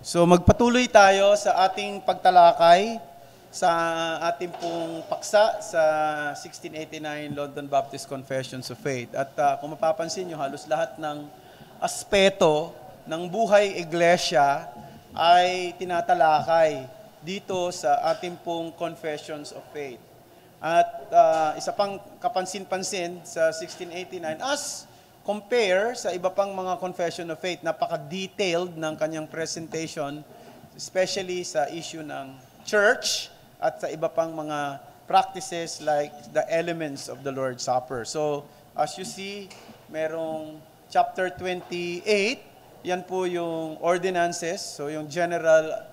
So magpatuloy tayo sa ating pagtalakay sa ating pong paksa sa 1689 London Baptist Confessions of Faith. At kung mapapansin nyo, halos lahat ng aspeto ng buhay iglesia ay tinatalakay dito sa ating pong Confessions of Faith. At isa pang kapansin-pansin sa 1689 as compare sa iba pang mga confession of faith, napaka-detailed ng kanyang presentation, especially sa issue ng church at sa iba pang mga practices like the elements of the Lord's Supper. So, as you see, merong chapter 28, yan po yung ordinances, so yung general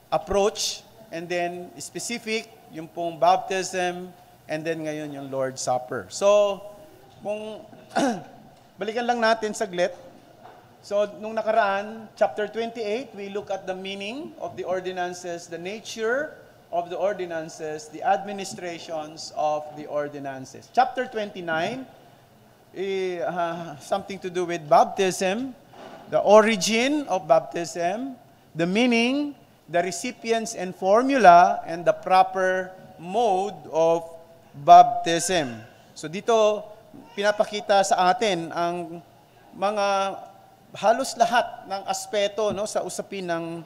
approach, and then specific, yung pong baptism, and then ngayon yung Lord's Supper. So, kung balikan lang natin saglit. So, nung nakaraan, chapter 28, we look at the meaning of the ordinances, the nature of the ordinances, the administrations of the ordinances. Chapter 29, something to do with baptism, the origin of baptism, the meaning, the recipients and formula, and the proper mode of baptism. So, dito, pinapakita sa atin ang mga halos lahat ng aspeto, no, sa usapin ng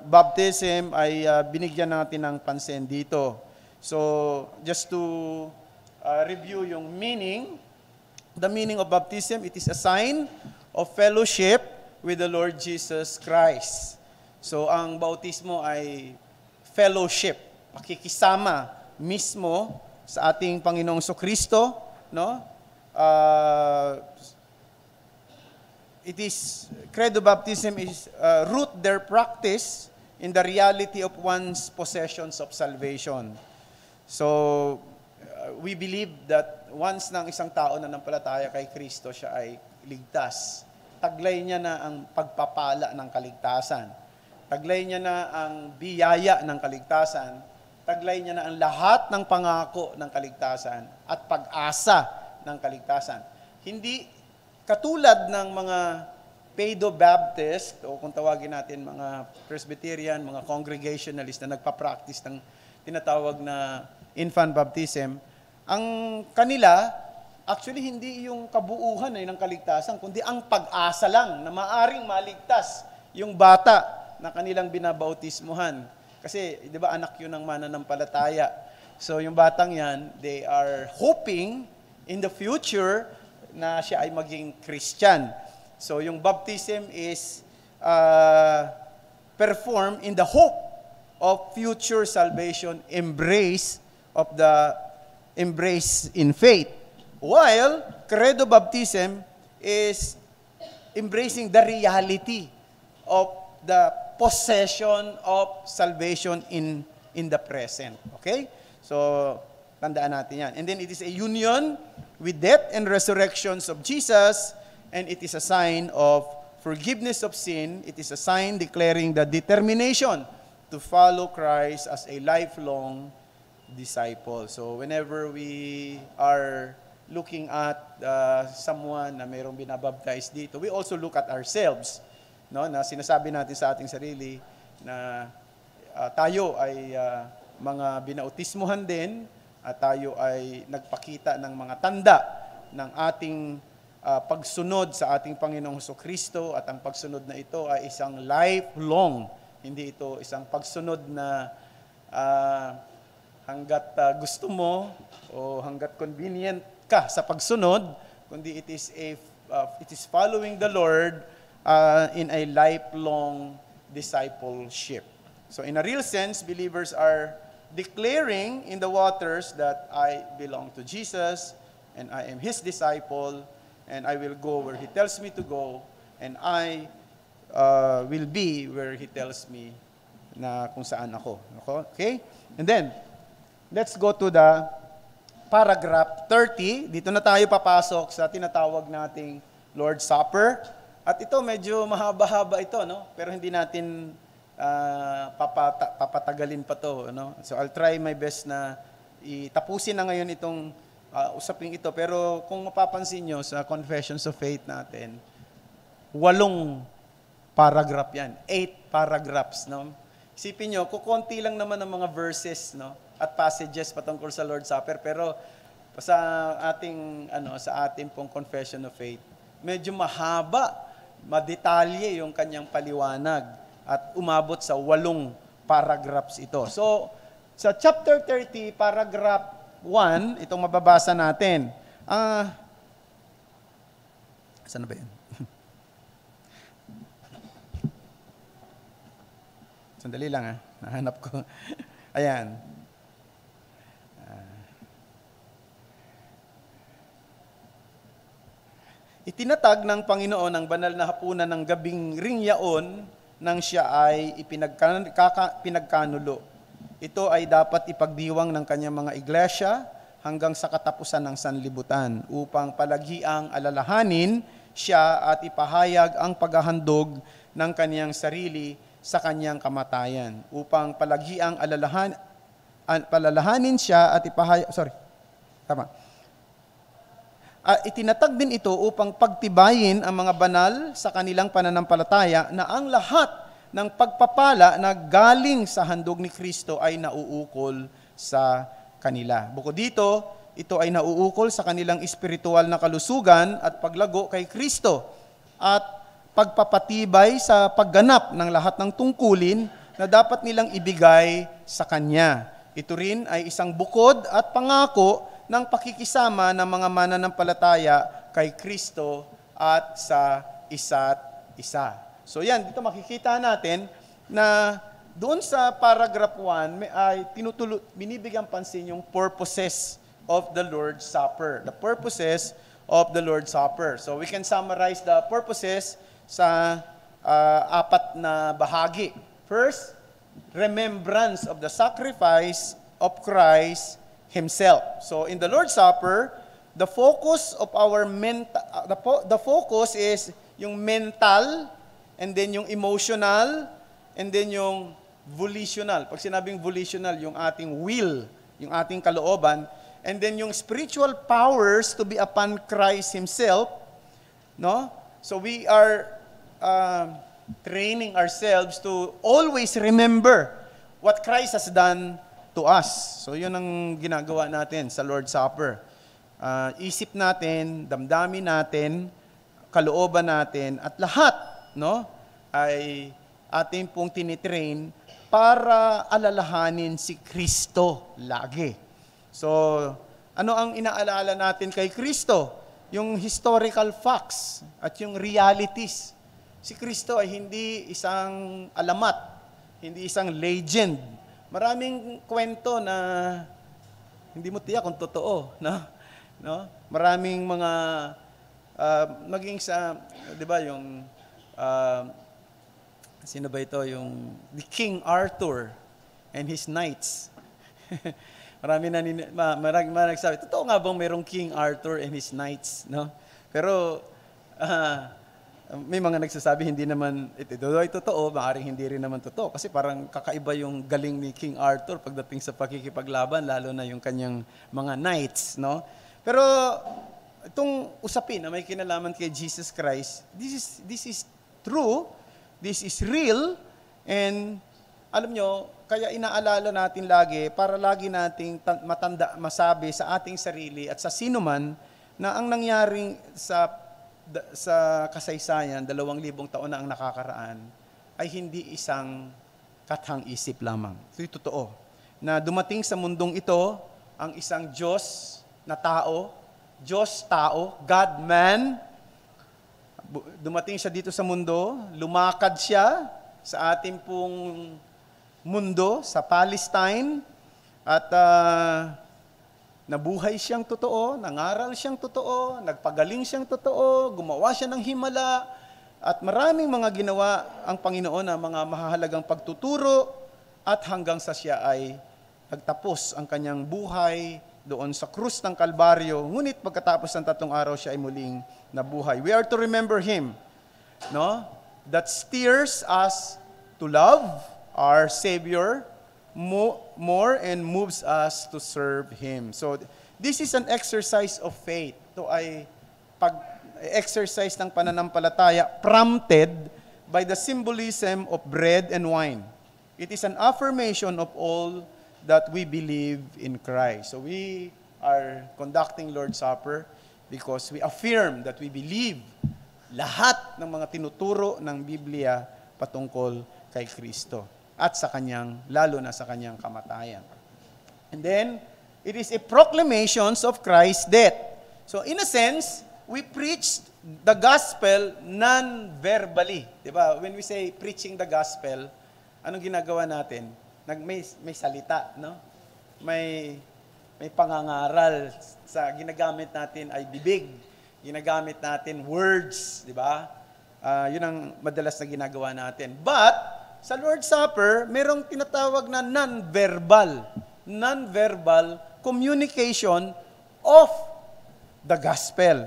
baptism ay binigyan natin ng pansin dito. So, just to review yung meaning, the meaning of baptism, it is a sign of fellowship with the Lord Jesus Christ. So, ang bautismo ay fellowship, pakikisama mismo sa ating Panginoong Kristo, no? It is, credo baptism is root their practice in the reality of one's possessions of salvation. So, we believe that once ng isang tao na nampalataya kay Kristo, siya ay ligtas. Taglay niya na ang pagpapala ng kaligtasan. Taglay niya na ang biyaya ng kaligtasan. Taglay niya na ang lahat ng pangako ng kaligtasan at pag-asa ng kaligtasan. Hindi katulad ng mga Paedo-Baptist, o kung tawagin natin mga Presbyterian, mga Congregationalist na nagpa-practice ng tinatawag na infant baptism, ang kanila, actually hindi yung kabuuhan ng kaligtasan, kundi ang pag-asa lang na maaring maligtas yung bata na kanilang binabautismuhan. Kasi, di ba, anak yun ng mananampalataya. So, yung batang yan, they are hoping in the future na siya ay maging Christian. So, yung baptism is performed in the hope of future salvation, embrace in faith. While credo baptism is embracing the reality of the possession of salvation in the present. Okay? So, tandaan natin yan. And then it is a union with death and resurrections of Jesus, and it is a sign of forgiveness of sin. It is a sign declaring the determination to follow Christ as a lifelong disciple. So, whenever we are looking at someone na mayroong binabaptize dito, we also look at ourselves. No, na sinasabi natin sa ating sarili na tayo ay mga binautismuhan din at tayo ay nagpakita ng mga tanda ng ating pagsunod sa ating Panginoong Kristo, at ang pagsunod na ito ay isang lifelong, hindi ito isang pagsunod na hanggat gusto mo o hanggat convenient ka sa pagsunod, kundi it is following the Lord in a lifelong discipleship. So in a real sense, believers are declaring in the waters that I belong to Jesus and I am His disciple and I will go where He tells me to go and I will be where He tells me na kung saan ako. Okay? And then, let's go to the paragraph 30. Dito na tayo papasok sa tinatawag nating Lord's Supper. At ito, medyo mahaba-haba ito, no? Pero hindi natin papatagalin pa to, no? So I'll try my best na itapusin na ngayon itong usaping ito. Pero kung mapapansin nyo sa Confessions of Faith natin, 8 paragraph yan. 8 paragraphs, no? Isipin nyo, kukunti lang naman ang mga verses, no? At passages patungkol sa Lord's Supper, pero sa ating pong confession of faith, medyo mahaba, madetalye yung kanyang paliwanag at umabot sa 8 paragraphs ito. So, sa chapter 30, paragraph 1, itong mababasa natin. Saan na ba yun? Sandali lang nahanap ko. Ayan. Itinatag ng Panginoon ang banal na hapunan ng gabing ring yaon nang siya ay pinagkanulo. Ito ay dapat ipagdiwang ng kanyang mga iglesia hanggang sa katapusan ng sanlibutan upang palaghiang alalahanin siya at ipahayag ang paghahandog ng kanyang sarili sa kanyang kamatayan. Upang palaghiang palalahanin siya at ipahayag... itinatag din ito upang pagtibayin ang mga banal sa kanilang pananampalataya na ang lahat ng pagpapala na galing sa handog ni Kristo ay nauukol sa kanila. Bukod dito, ito ay nauukol sa kanilang espiritual na kalusugan at paglago kay Kristo at pagpapatibay sa pagganap ng lahat ng tungkulin na dapat nilang ibigay sa Kanya. Ito rin ay isang bukod at pangako ng pakikisama ng mga mananampalataya kay Kristo at sa isa't isa. So yan, dito makikita natin na doon sa paragraph 1 ay binibigyan pansin yung purposes of the Lord's Supper. The purposes of the Lord's Supper. So we can summarize the purposes sa 4 na bahagi. First, remembrance of the sacrifice of Christ Himself. So in the Lord's Supper, the focus of our the focus is yung mental, and then yung emotional, and then yung volitional. Pag sinabing volitional, yung ating will, yung ating kalooban, and then yung spiritual powers to be upon Christ Himself, no? So we are training ourselves to always remember what Christ has done to us. So yun ang ginagawa natin sa Lord's Supper. Isip natin, damdamin natin, kalooban natin, at lahat, no, ay ating pong tinitrain para alalahanin si Kristo lagi. So, ano ang inaalala natin kay Kristo? Yung historical facts at yung realities. Si Kristo ay hindi isang alamat, hindi isang legend. Maraming kwento na hindi mo tiyak kung totoo, no? Maraming mga maging sa, 'di ba, yung sino ba ito, yung the King Arthur and his knights. Marami nagsabi, totoo nga bang mayroong King Arthur and his knights, no? Pero may mga nagsasabi hindi naman ito ay totoo, maaaring hindi rin naman totoo kasi parang kakaiba yung galing ni King Arthur pagdating sa pakikipaglaban, lalo na yung kanyang mga knights, no? Pero itong usapin na may kinalaman kay Jesus Christ, this is true, this is real, and alam nyo, kaya inaalala natin lagi para lagi nating masabi sa ating sarili at sa sinuman na ang nangyaring sa kasaysayan, 2,000 taon na ang nakakaraan, ay hindi isang kathang-isip lamang. Ito totoo. Na dumating sa mundong ito, ang isang Diyos na tao, Diyos-tao, God-man, dumating siya dito sa mundo, lumakad siya sa ating pong mundo, sa Palestine, at nabuhay siyang totoo, nangaral siyang totoo, nagpagaling siyang totoo, gumawa siya ng himala, at maraming mga ginawa ang Panginoon na mga mahahalagang pagtuturo, at hanggang sa siya ay nagtapos ang kanyang buhay doon sa krus ng Kalbaryo. Ngunit pagkatapos ng 3 araw, siya ay muling nabuhay. We are to remember Him, no? That steers us to love our Savior more and moves us to serve Him. So, this is an exercise of faith. Ito ay pag-exercise ng pananampalataya prompted by the symbolism of bread and wine. It is an affirmation of all that we believe in Christ. So we are conducting Lord's Supper because we affirm that we believe lahat ng mga tinuturo ng Biblia patungkol kay Kristo at sa kanyang, lalo na sa kanyang kamatayan. And then, it is a proclamation of Christ's death. So in a sense, we preach the gospel non-verbally. Diba? When we say preaching the gospel, anong ginagawa natin? May salita, no? May pangangaral. Ginagamit natin ay bibig. Ginagamit natin words, di ba? Yun ang madalas na ginagawa natin. But, sa Lord's Supper, merong tinatawag na non-verbal communication of the gospel.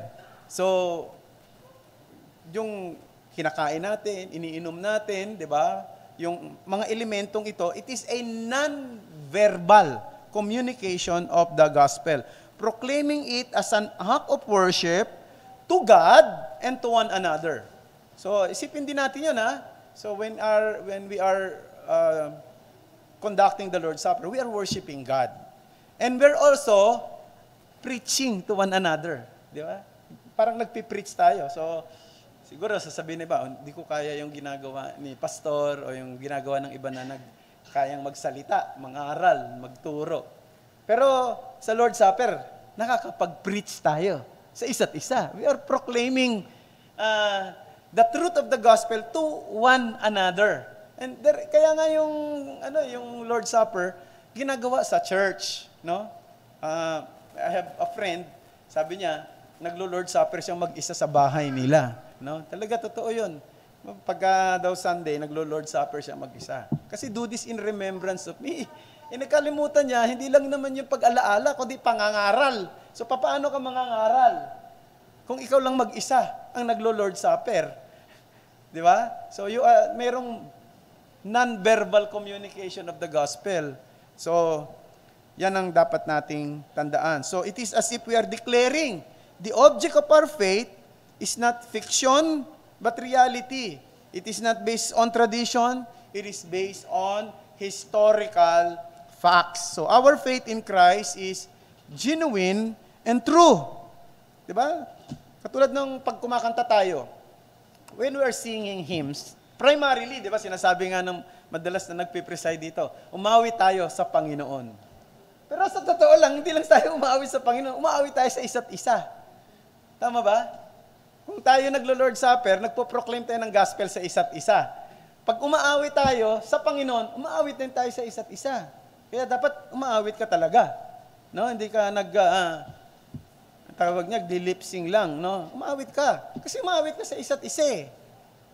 So, yung kinakain natin, iniinom natin, di ba? Yung mga elementong ito, it is a non-verbal communication of the gospel. Proclaiming it as an act of worship to God and to one another. So, isipin din natin yun, ha? So, when we are conducting the Lord's Supper, we are worshiping God. And we're also preaching to one another. Di ba? Parang nagpipreach tayo. So, siguro sasabihin ba, hindi ko kaya yung ginagawa ni pastor o yung ginagawa ng iba na kayang magsalita, mangaral, magturo. Pero sa Lord's Supper, nakakapag-preach tayo sa isa't isa. We are proclaiming the truth of the gospel to one another. And kaya nga yung Lord's Supper, ginagawa sa church, no? I have a friend, sabi niya, naglo-Lord's Supper siyang mag-isa sa bahay nila. No? Talaga, totoo yun. Pagka daw Sunday, naglo-Lord's Supper siya mag-isa. Kasi do this in remembrance of me. Nakalimutan niya, hindi lang naman yung pag-alaala, kundi pangangaral. So, paano ka mangangaral? Kung ikaw lang mag-isa ang naglo-Lord's Supper. Di ba? So, merong non-verbal communication of the gospel. So, yan ang dapat nating tandaan. So, it is as if we are declaring the object of our faith is not fiction, but reality. It is not based on tradition. It is based on historical facts. So, our faith in Christ is genuine and true. Diba? Katulad ng pag kumakanta tayo, when we are singing hymns, primarily, diba, sinasabi nga ng madalas na nagpipreside dito, umawi tayo sa Panginoon. Pero sa totoo lang, hindi lang tayo umawi sa Panginoon, umawi tayo sa isa't isa. Tama ba? Kung tayo naglo-Lord's Supper, nagpo-proclaim tayo ng gospel sa isa't isa. Pag umaawit tayo sa Panginoon, umaawit din tayo sa isa't isa. Kaya dapat umaawit ka talaga. No? Hindi ka tawag niya, lip-sing lang. No? Umaawit ka. Kasi umaawit ka sa isa't isa.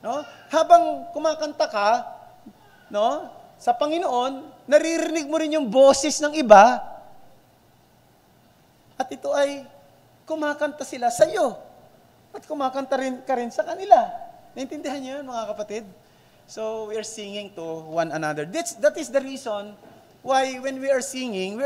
No? Habang kumakanta ka, no, sa Panginoon, naririnig mo rin yung boses ng iba. At ito ay kumakanta sila sa iyo. At kumakanta rin ka rin sa kanila. Naintindihan niyo yun, mga kapatid? So, we are singing to one another. That is the reason why when we are singing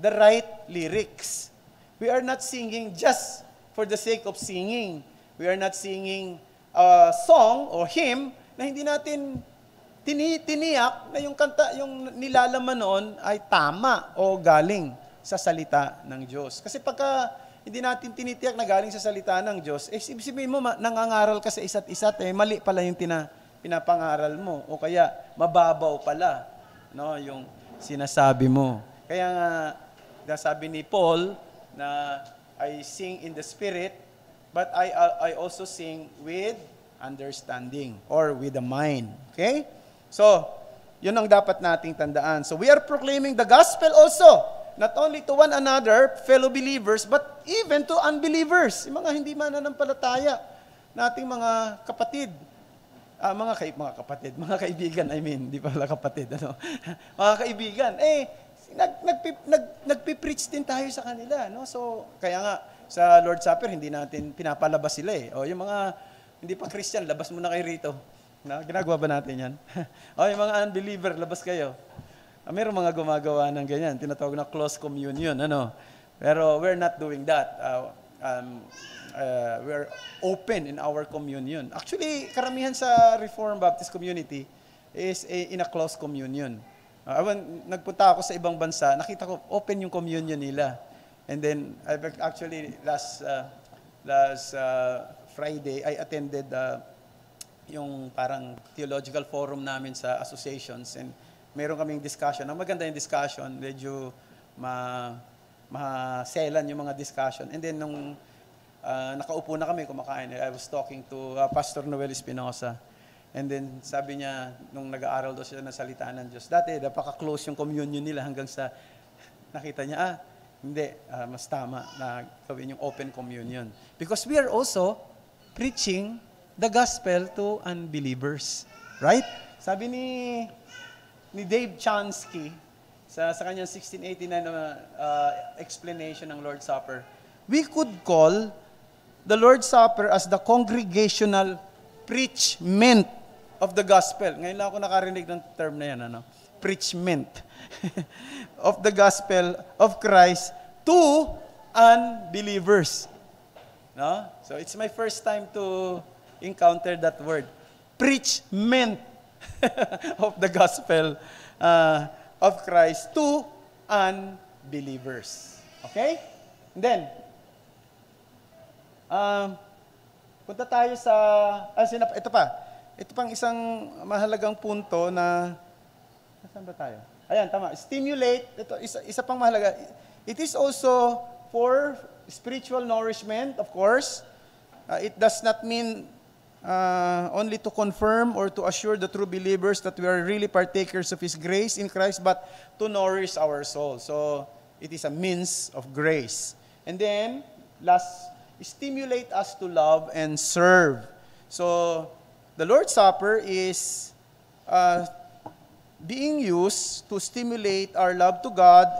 the right lyrics. We are not singing just for the sake of singing. We are not singing a song or hymn na hindi natin tiniyak na yung kanta, yung nilalaman noon ay tama o galing sa salita ng Diyos. Kasi pagka hindi natin tinitiyak na galing sa salita ng Diyos, sabihin mo, nangangaral ka sa isa't isa, mali pala yung pinapangaral mo. O kaya, mababaw pala, no, yung sinasabi mo. Kaya nga, sabi ni Paul, na I sing in the Spirit, but I also sing with understanding or with the mind. Okay? So, yun ang dapat nating tandaan. So, we are proclaiming the gospel also, not only to one another, fellow believers, but even to unbelievers, yung mga hindi mananampalataya, nating mga kapatid, mga kaibigan, di pala kapatid, mga kaibigan, nagpipreach din tayo sa kanila, no? So, kaya nga, sa Lord's Supper, hindi natin pinapalabas sila O yung mga hindi pa Christian, labas muna kayo rito. Ginagawa ba natin yan? O yung mga unbeliever, labas kayo. Mayroong mga gumagawa ng ganyan, tinatawag na close communion, Pero we're not doing that. we're open in our communion. Actually, karamihan sa Reformed Baptist community is in a close communion. Nagpunta ako sa ibang bansa, nakita ko open yung communion nila. And then, actually, last Friday, I attended yung parang theological forum namin sa associations, and meron kaming discussion. Ang maganda yung discussion, medyo maselan yung mga discussion. And then, nung nakaupo na kami kumakain, I was talking to Pastor Noel Espinosa. And then, sabi niya, nung nag-aaral daw siya ng salita ng Diyos, dati, napaka-close yung communion nila hanggang sa nakita niya, hindi, mas tama na gawin yung open communion. Because we are also preaching the gospel to unbelievers. Right? Sabi ni Dave Chansky, sa kanyang 1689 na explanation ng Lord's Supper, we could call the Lord's Supper as the congregational preachment of the gospel. Ngayon lang ako nakarinig ng term na yan, preachment of the gospel of Christ to unbelievers. No? So it's my first time to encounter that word. Preachment of the gospel of Christ to unbelievers. Okay? And then, punta tayo sa, ito pa. Ito pang isang mahalagang punto na, saan ba tayo? Ayan, tama. Stimulate, ito, isa pang mahalaga. It is also for spiritual nourishment, of course. It does not mean only to confirm or to assure the true believers that we are really partakers of His grace in Christ, but to nourish our soul. So, it is a means of grace. And then, last, stimulate us to love and serve. So, the Lord's Supper is being used to stimulate our love to God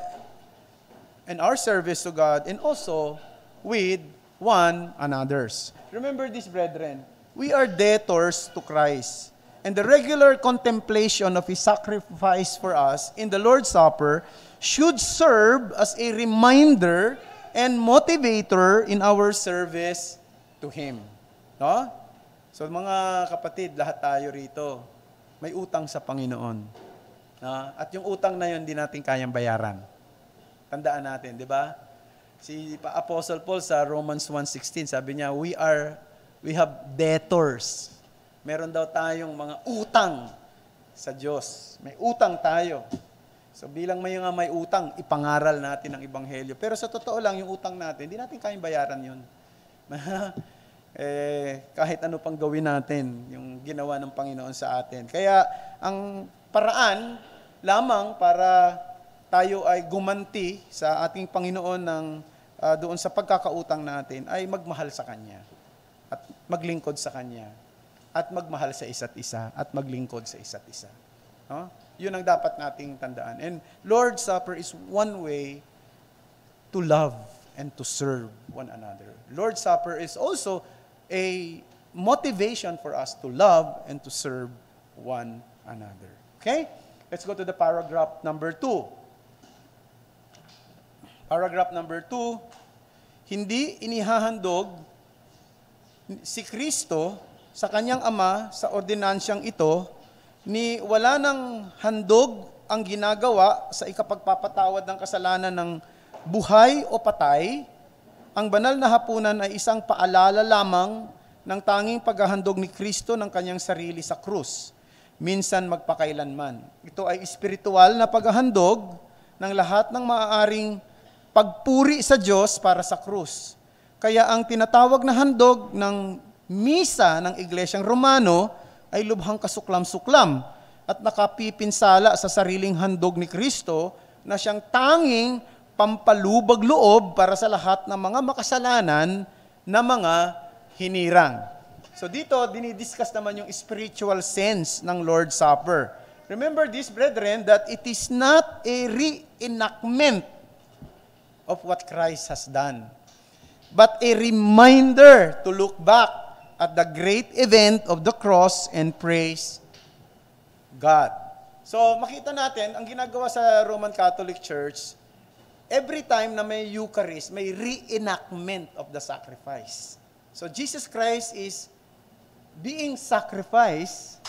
and our service to God, and also with one another's. Remember this, brethren. We are debtors to Christ. And the regular contemplation of His sacrifice for us in the Lord's Supper should serve as a reminder and motivator in our service to Him. No? So mga kapatid, lahat tayo rito, may utang sa Panginoon. No? At yung utang na yun, hindi natin kayang bayaran. Tandaan natin, di ba? Si Apostle Paul sa Romans 1:16, sabi niya, we have debtors. Meron daw tayong mga utang sa Diyos. May utang tayo. So bilang may utang, ipangaral natin ang Ebanghelyo. Pero sa totoo lang, yung utang natin, hindi natin kayang bayaran yun. Kahit ano pang gawin natin, yung ginawa ng Panginoon sa atin. Kaya ang paraan lamang para tayo ay gumanti sa ating Panginoon ng doon sa pagkakautang natin ay magmahal sa Kanya at maglingkod sa Kanya at magmahal sa isa't isa at maglingkod sa isa't isa. No? Yun ang dapat nating tandaan. And Lord's Supper is one way to love and to serve one another. Lord's Supper is also a motivation for us to love and to serve one another. Okay? Let's go to the paragraph number 2. Paragraph number 2, hindi inihahandog si Kristo sa kanyang Ama sa ordinansyang ito, ni wala nang handog ang ginagawa sa ikapagpapatawad ng kasalanan ng buhay o patay. Ang banal na hapunan ay isang paalala lamang ng tanging paghahandog ni Kristo ng kanyang sarili sa krus, minsan magpakailanman. Ito ay espiritual na paghahandog ng lahat ng maaaring pagpuri sa Diyos para sa krus. Kaya ang tinatawag na handog ng misa ng Iglesyang Romano ay lubhang kasuklam-suklam at nakapipinsala sa sariling handog ni Kristo na siyang tanging pampalubag loob para sa lahat ng mga makasalanan na mga hinirang. So dito, dinidiscuss naman yung spiritual sense ng Lord's Supper. Remember this, brethren, that it is not a reenactment of what Christ has done, but a reminder to look back at the great event of the cross and praise God. So makita natin, ang ginagawa sa Roman Catholic Church, every time na may Eucharist, may reenactment of the sacrifice. So Jesus Christ is being sacrificed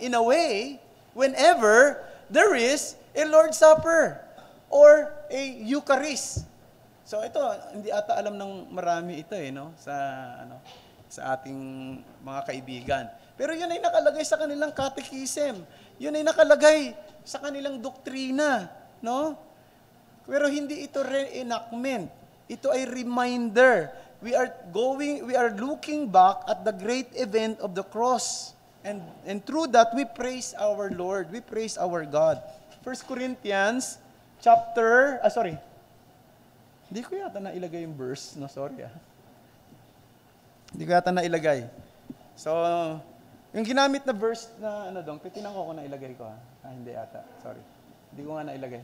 in a way whenever there is a Lord's Supper or a Eucharist. So ito, hindi ata alam ng marami ito no? Sa ating mga kaibigan. Pero yun ay nakalagay sa kanilang catechism. Yun ay nakalagay sa kanilang doktrina, no? Pero hindi ito reenactment. Ito ay reminder. We are looking back at the great event of the cross. And through that, we praise our Lord. We praise our God. 1 Corinthians Hindi ko yata nailagay yung verse. No, sorry Hindi ko yata nailagay. So, yung ginamit na verse na titinan ko kung nailagay ko hindi yata. Sorry. Hindi ko nga nailagay.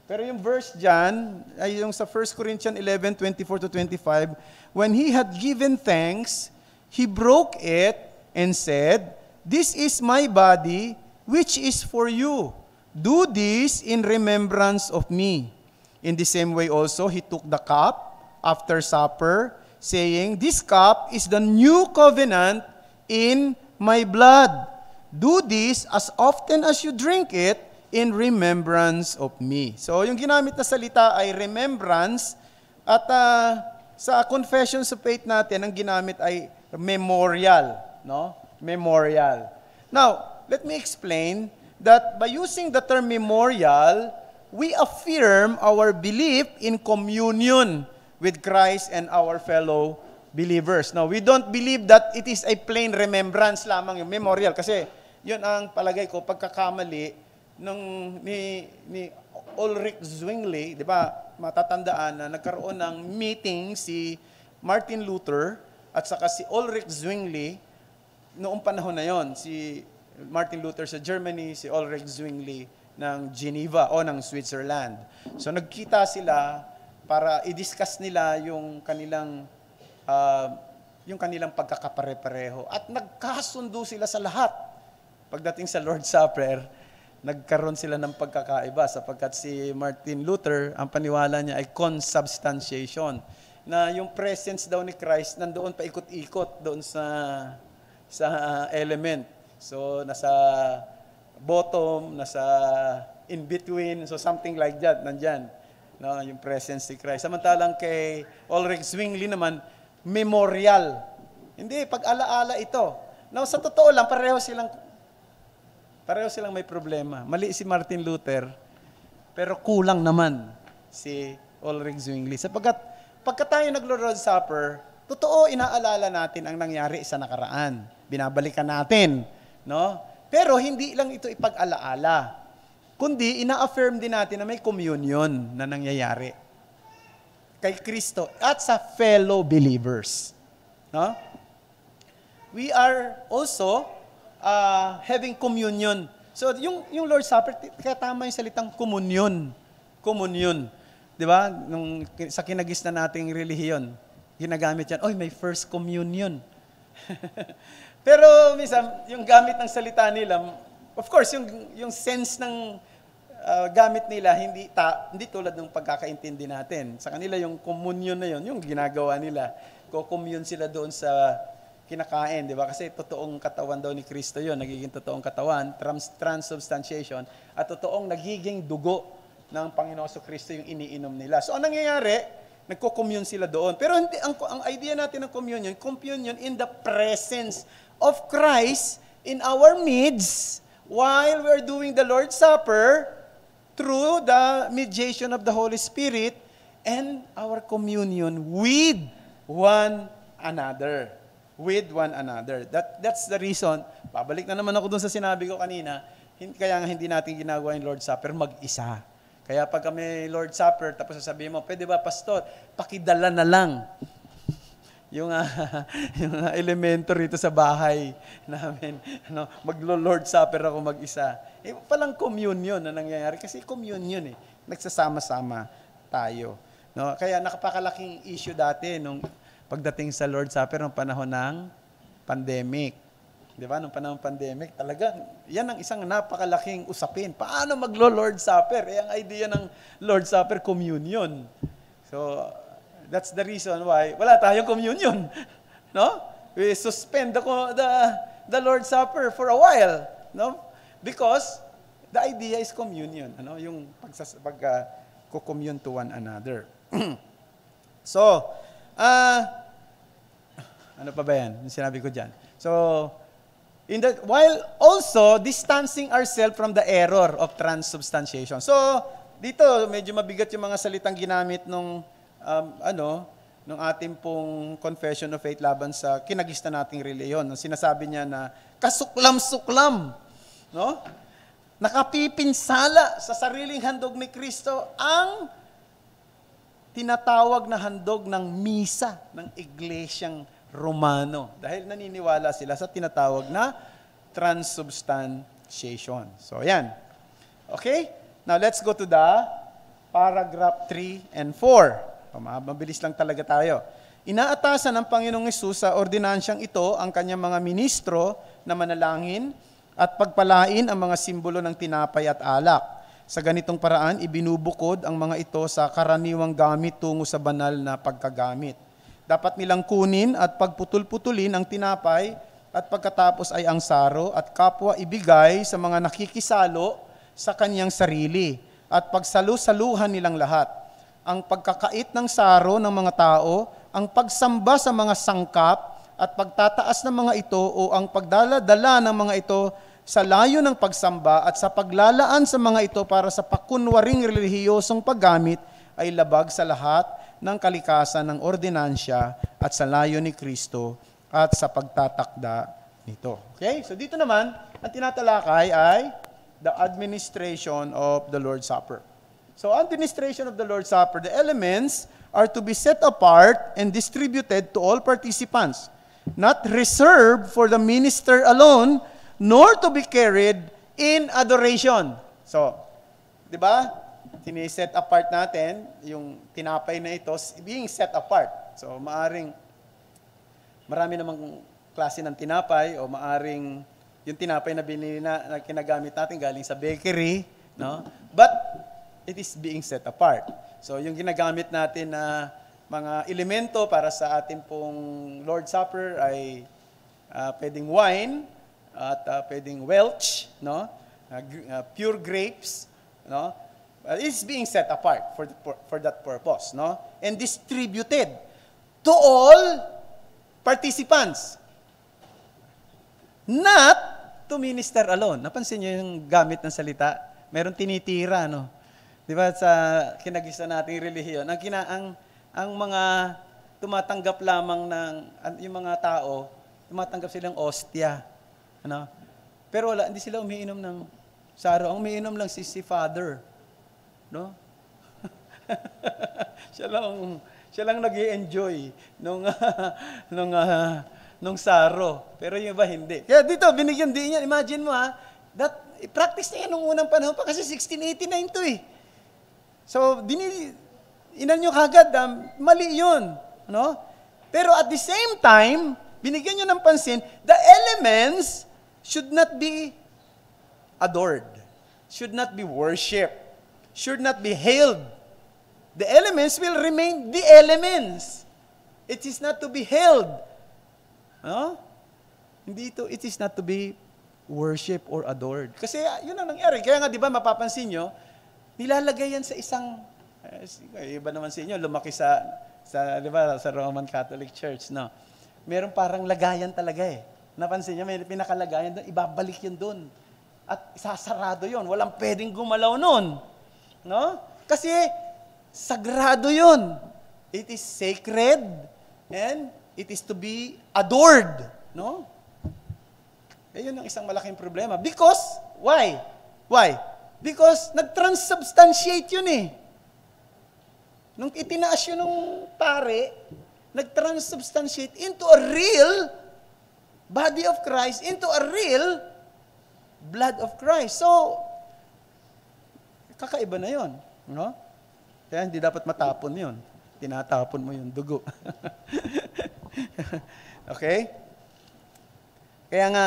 Pero yung verse dyan, ay yung sa 1 Corinthians 11:24-25, when he had given thanks, he broke it and said, "This is my body, which is for you. Do this in remembrance of me." In the same way also, he took the cup after supper, saying, "This cup is the new covenant in my blood. Do this as often as you drink it in remembrance of me." So, yung ginamit na salita ay remembrance at sa confession of faith natin, ang ginamit ay memorial, no? Memorial. Now, let me explain that by using the term memorial, we affirm our belief in communion with Christ and our fellow believers. Now, we don't believe that it is a plain remembrance lamang yung memorial kasi yun ang palagay ko pagkakamali ni Ulrich Zwingli, di ba, matatandaan na nagkaroon ng meeting si Martin Luther at saka si Ulrich Zwingli noong panahon na yon. Si Martin Luther sa Germany, si Ulrich Zwingli ng Geneva o ng Switzerland. So nagkita sila para i-discuss nila yung kanilang pagkakapare-pareho at nagkasundo sila sa lahat. Pagdating sa Lord's Supper, nagkaroon sila ng pagkakaiba sapagkat si Martin Luther, ang paniwala niya ay consubstantiation, na yung presence daw ni Christ nandoon pa ikot-ikot doon sa element. So, nasa bottom, nasa in between, so something like that, nandyan, no, yung presence ni Christ. Samantalang kay Ulrich Zwingli naman, memorial. Hindi, pag-alaala ito. Now, sa totoo lang, pareho silang may problema. Mali si Martin Luther, pero kulang naman si Ulrich Zwingli. Sapagkat pagka tayo naglo-Lord's Supper, totoo inaalala natin ang nangyari sa nakaraan. Binabalikan natin, no? Pero hindi lang ito ipag-alaala, kundi ina-affirm din natin na may communion na nangyayari kay Kristo at sa fellow believers, no? We are also having communion. So, yung Lord's Supper, kaya tama yung salitang communion. Communion. Di ba? Sa kinagisnan nating relihiyon, ginagamit yan, may first communion. Pero, minsan, yung gamit ng salita nila, of course, yung sense ng gamit nila, hindi tulad ng pagkakaintindi natin. Sa kanila, yung communion na yun, yung ginagawa nila. Ko-commune sila doon sa kinakain, di ba? Kasi totoong katawan daw ni Kristo yon, nagiging totoong katawan, transubstantiation, at totoong nagiging dugo ng Panginoon Kristo yung iniinom nila. So, ang nangyayari, nagko-commune sila doon. Pero ang idea natin ng communion in the presence of Christ in our midst, while we're doing the Lord's Supper, through the mediation of the Holy Spirit, and our communion with one another. With one another. That's the reason. Babalik na naman ako dun sa sinabi ko kanina, kaya nga hindi natin ginagawa yung Lord's Supper mag-isa. Kaya pag kami Lord's Supper, tapos sasabihin mo, pwede ba, Pastor, pakidala na lang yung elemento rito sa bahay namin. Maglo-Lord's Supper ako mag-isa. Palang communion na nangyayari. Kasi communion nagsasama-sama tayo. No? Kaya nakapakalaking issue dati nung pagdating sa Lord's Supper ng panahon ng pandemic. Di ba? Nung panahon pandemic, talagang yan ang isang napakalaking usapin. Paano maglo-Lord Supper? Ang idea ng Lord Supper, communion. So, that's the reason why wala tayong communion. No? We suspend the Lord's Supper for a while, no? Because the idea is communion, yung pag-commune to one another. So, ano pa ba yan? Yung sinabi ko dyan. So, while also distancing ourselves from the error of transubstantiation. So, dito medyo mabigat yung mga salitang ginamit nung nung ating pong confession of faith laban sa kinagista nating reliyon. Sinasabi niya na kasuklam-suklam, no? Nakapipinsala sa sariling handog ni Kristo ang tinatawag na handog ng misa ng Iglesyang Romano. Dahil naniniwala sila sa tinatawag na transubstantiation. So, yan. Okay? Now, let's go to the paragraph 3 and 4. Mabilis lang talaga tayo. Inaatasan ng Panginoong Hesus sa ordinansyang ito ang kanyang mga ministro na manalangin at pagpalain ang mga simbolo ng tinapay at alak. Sa ganitong paraan, ibinubukod ang mga ito sa karaniwang gamit tungo sa banal na pagkagamit. Dapat nilang kunin at pagputol-putulin ang tinapay at pagkatapos ay ang saro at kapwa ibigay sa mga nakikisalo sa kanyang sarili at pagsalu-saluhan nilang lahat. Ang pagkakait ng saro ng mga tao, ang pagsamba sa mga sangkap at pagtataas ng mga ito o ang pagdala-dala ng mga ito sa layo ng pagsamba at sa paglalaan sa mga ito para sa pakunwaring relihiyosong paggamit ay labag sa lahat ng kalikasan ng ordinansya at sa layo ni Kristo at sa pagtatakda nito. Okay? So dito naman, ang tinatalakay ay the administration of the Lord's Supper. So, administration of the Lord's Supper, the elements are to be set apart and distributed to all participants, not reserved for the minister alone, nor to be carried in adoration. So, di ba? Tini-set apart natin yung tinapay na ito, being set apart. So, marami namang klase ng tinapay o maaring yung tinapay na binili na kinagamit natin galing sa bakery, no? But it is being set apart. So, yung ginagamit natin na mga elemento para sa ating pong Lord's Supper ay pwedeng wine at pwedeng Welch, no? Pure grapes, no? It's being set apart for that purpose, no? And distributed to all participants. Not to minister alone. Napansin niyo yung gamit ng salita? Meron tinitira, no? Di ba sa kinagisa nating relihiyon, ang mga tumatanggap lamang yung mga tao, tumatanggap silang ostia. Ano? Pero hindi sila umiinom ng saro. Ang umiinom lang si Father. No? siya lang nag-i-enjoy nung saro. Pero yung iba hindi. Kaya dito, binigyan din yan. Imagine mo practice na yan nung unang panahon pa kasi 1689 to eh. So, inan nyo kagad, mali yun. No? Pero at the same time, binigyan nyo ng pansin, the elements should not be adored, should not be worshipped, should not be hailed. The elements will remain the elements. It is not to be hailed. No? It is not to be worshipped or adored. Kasi yun ang nangyari. Kaya nga, di ba, mapapansin nyo, nilalagay yan sa isang, iba naman sa inyo, lumaki di ba, sa Roman Catholic Church, no? Meron parang lagayan talaga eh. Napansin niyo, may pinakalagayan doon, ibabalik yun doon. At isasarado yun, walang pwedeng gumalaw nun. No? Kasi, sagrado yun. It is sacred, and it is to be adored. No? Yun ang isang malaking problema. Because, why? Why? Because nag-transubstantiate yun eh. Nung itinaas yun ng pare, nag-transubstantiate into a real body of Christ, into a real blood of Christ. So, kakaiba na yun. No? Kaya hindi dapat matapon yun. Tinatapon mo yung dugo. Okay? Kaya nga,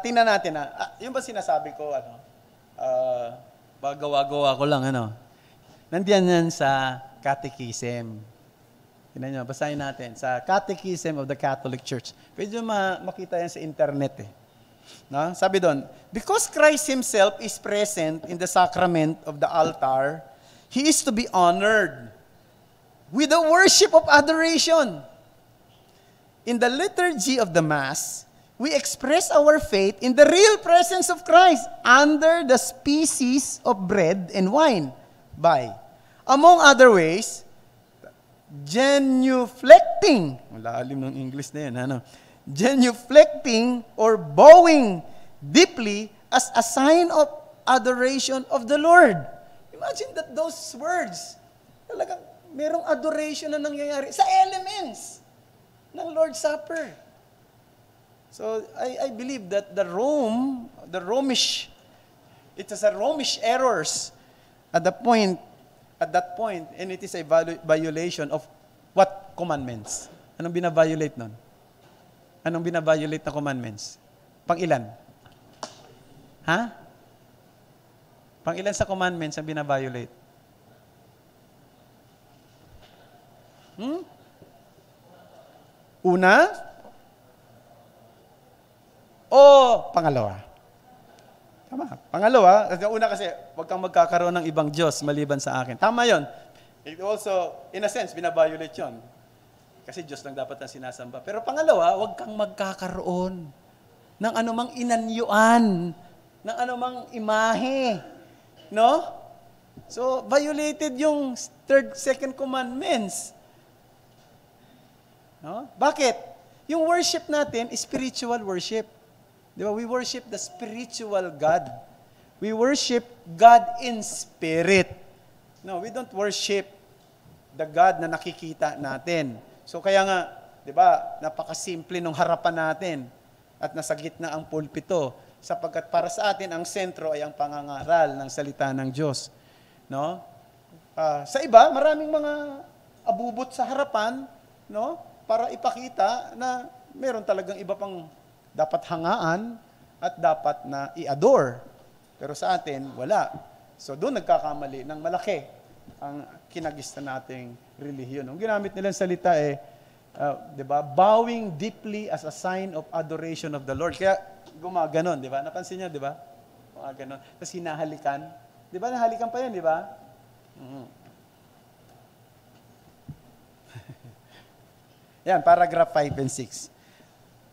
tingnan natin yung ba sinasabi ko, gawa-gawa ko lang, nandiyan yan sa Catechism. Tingnan nyo, basahin natin. Sa Catechism of the Catholic Church. Pwede makita yan sa internet No? Sabi doon, because Christ Himself is present in the sacrament of the altar, He is to be honored with the worship of adoration. In the liturgy of the Mass, we express our faith in the real presence of Christ under the species of bread and wine by, among other ways, genuflecting, malalim ng English na yan, genuflecting or bowing deeply as a sign of adoration of the Lord. Imagine that those words, talagang merong adoration na nangyayari sa elements ng Lord's Supper. So I believe that it is a Romish errors at that point, and it is a violation of what commandments? Anong bina-violate nun? Anong bina-violate na commandments? Pang-ilan? Pang-ilan sa commandments ang bina-violate? Una? O pangalawa? Tama. Pangalawa, una kasi, huwag kang magkakaroon ng ibang Diyos maliban sa akin. Tama yon. It also, in a sense, bina-violate yun. Kasi Diyos lang dapat ang sinasamba. Pero pangalawa, huwag kang magkakaroon ng anumang inanyuan, ng anumang imahe. No? So, violated yung second commandments. No? Bakit? Yung worship natin is spiritual worship. Di ba? We worship the spiritual God. We worship God in spirit. No, we don't worship the God na nakikita natin. So kaya nga, di ba, napakasimple nung harapan natin at nasa gitna ang pulpito sapagkat para sa atin ang sentro ay ang pangangaral ng salita ng Diyos. No? Sa iba, maraming mga abubot sa harapan, no? Para ipakita na meron talagang iba pang dapat hangaan at dapat na i-adore. Pero sa atin, wala. So doon nagkakamali ng malaki ang kinagista nating relihiyon. Ang ginamit nilang salita di ba? Bowing deeply as a sign of adoration of the Lord. Kaya gumaganon, di ba? Napansin niyo, di ba? Gumaganon. Tapos hinahalikan. Di ba? Nahalikan pa yan, di ba? Yan, paragraph 5 and 6.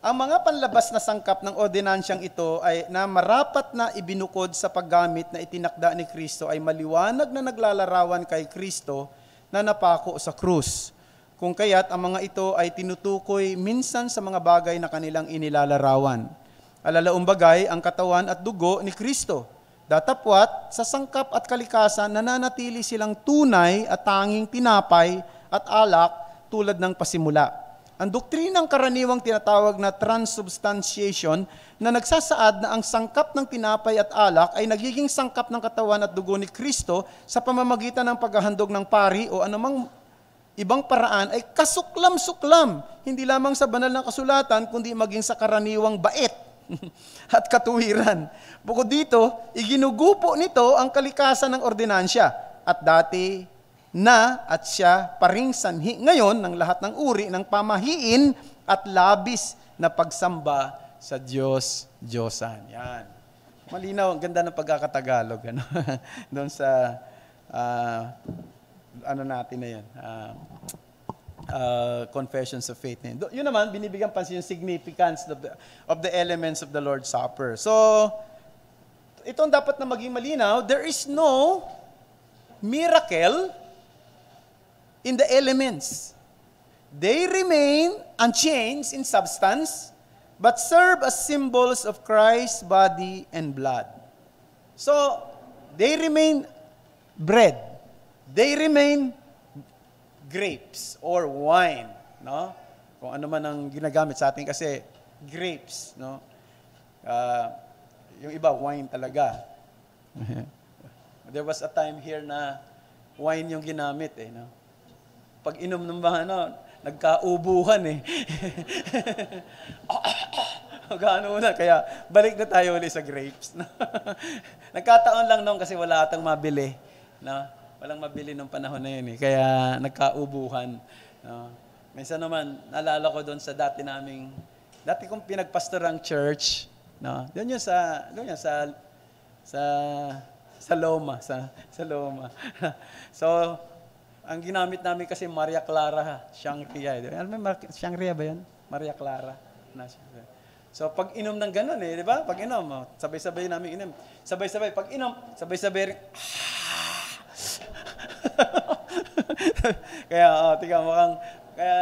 Ang mga panlabas na sangkap ng ordinansyang ito ay na marapat na ibinukod sa paggamit na itinakda ni Kristo ay maliwanag na naglalarawan kay Kristo na napako sa krus. Kung kaya't ang mga ito ay tinutukoy minsan sa mga bagay na kanilang inilalarawan. Alalaong bagay ang katawan at dugo ni Kristo. Datapwat sa sangkap at kalikasan nananatili silang tunay at tanging tinapay at alak tulad ng pasimula. Ang doktrinang karaniwang tinatawag na transubstantiation na nagsasaad na ang sangkap ng tinapay at alak ay nagiging sangkap ng katawan at dugo ni Kristo sa pamamagitan ng paghahandog ng pari o anumang ibang paraan ay kasuklam-suklam, hindi lamang sa banal na kasulatan, kundi maging sa karaniwang bait at katuwiran. Bukod dito, iginugupo nito ang kalikasan ng ordinansya at dati na at siya paring sanhi ngayon ng lahat ng uri ng pamahiin at labis na pagsamba sa Diyos-Diyosan. Yan. Malinaw, ang ganda ng pagkakatagalog. Doon sa, natin na yan, Confessions of Faith. Yun naman, binibigyan pansin yung significance of the elements of the Lord's Supper. So, itong dapat na maging malinaw, there is no miracle in the elements. They remain unchanged in substance, but serve as symbols of Christ's body and blood. So, they remain bread. They remain grapes or wine, no? Kung ano man ang ginagamit sa atin kasi grapes, no? Yung iba wine talaga. There was a time here na wine yung ginamit no? Pag inom ng mga nagkaubuhan Gaano na, kaya balik na tayo ulit sa grapes. Nagkataon lang noon kasi wala atang mabili. No? Walang mabili nung panahon na yun eh. Kaya nagkaubuhan. No? Minsan naman, naalala ko doon sa dati kong pinagpastorang church. No? Doon yun sa Loma. Sa Loma. So, ang ginamit namin kasi Maria Clara, Shangria. Alam mo, Shangria ba yun? Maria Clara. So, pag inom ng ganun di ba? Pag inom, sabay-sabay namin inom. Sabay-sabay, pag inom, sabay-sabay rin. Kaya, kaya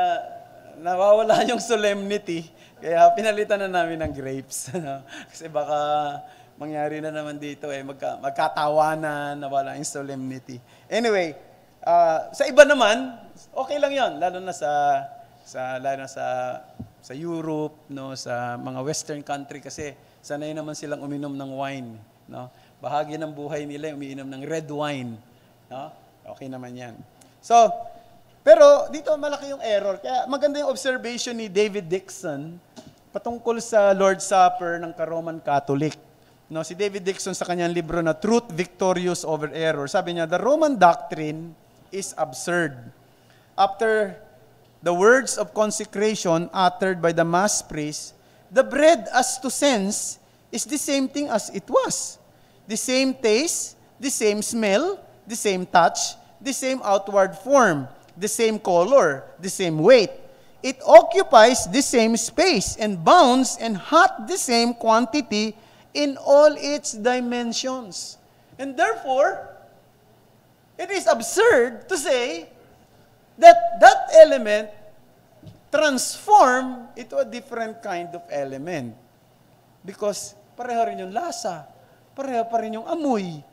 nawawala yung solemnity. Kaya pinalitan na namin ng grapes. Kasi baka mangyari na naman dito magkatawanan, nawala yung solemnity. Anyway, sa iba naman, okay lang yon, lalo na sa Europe, no, sa mga western country kasi sanay naman silang uminom ng wine, no? Bahagi ng buhay nila umiinom ng red wine, no? Okay naman 'yan. So, pero dito malaki yung error. Kaya maganda yung observation ni David Dixon patungkol sa Lord's Supper ng ka-Roman Catholic. No, si David Dixon sa kanyang libro na Truth Victorious Over Error, sabi niya, the Roman doctrine is absurd. After the words of consecration uttered by the mass priest, the bread as to sense is the same thing as it was. The same taste, the same smell, the same touch, the same outward form, the same color, the same weight. It occupies the same space and bounds and hath the same quantity in all its dimensions. And therefore, it is absurd to say that element transform into a different kind of element. Because pareho rin yung lasa, pareho pa rin yung amoy,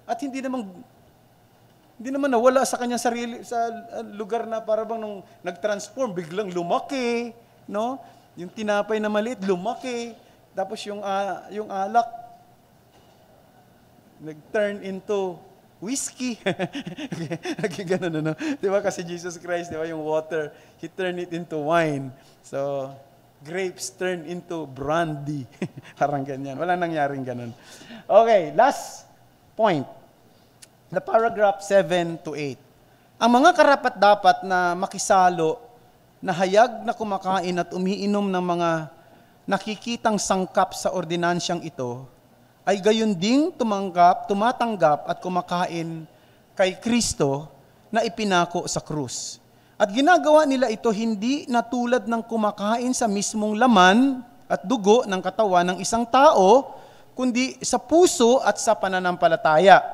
at hindi naman nawala sa kanyang sarili, sa lugar na para bang nung nag-transform, biglang lumaki, no? Yung tinapay na maliit, lumaki. Tapos yung alak, nag-turn into whiskey. Ganun, ano? Di ba? Kasi Jesus Christ, di ba, yung water, He turned it into wine. So, grapes turn into brandy. Parang ganyan. Walang nangyaring ganun. Okay, last point. The paragraph 7 to 8. Ang mga karapat-dapat na makisalo, na hayag na kumakain at umiinom ng mga nakikitang sangkap sa ordinansyang ito, ay gayon ding tumatanggap at kumakain kay Kristo na ipinako sa krus. At ginagawa nila ito hindi na tulad ng kumakain sa mismong laman at dugo ng katawan ng isang tao, kundi sa puso at sa pananampalataya,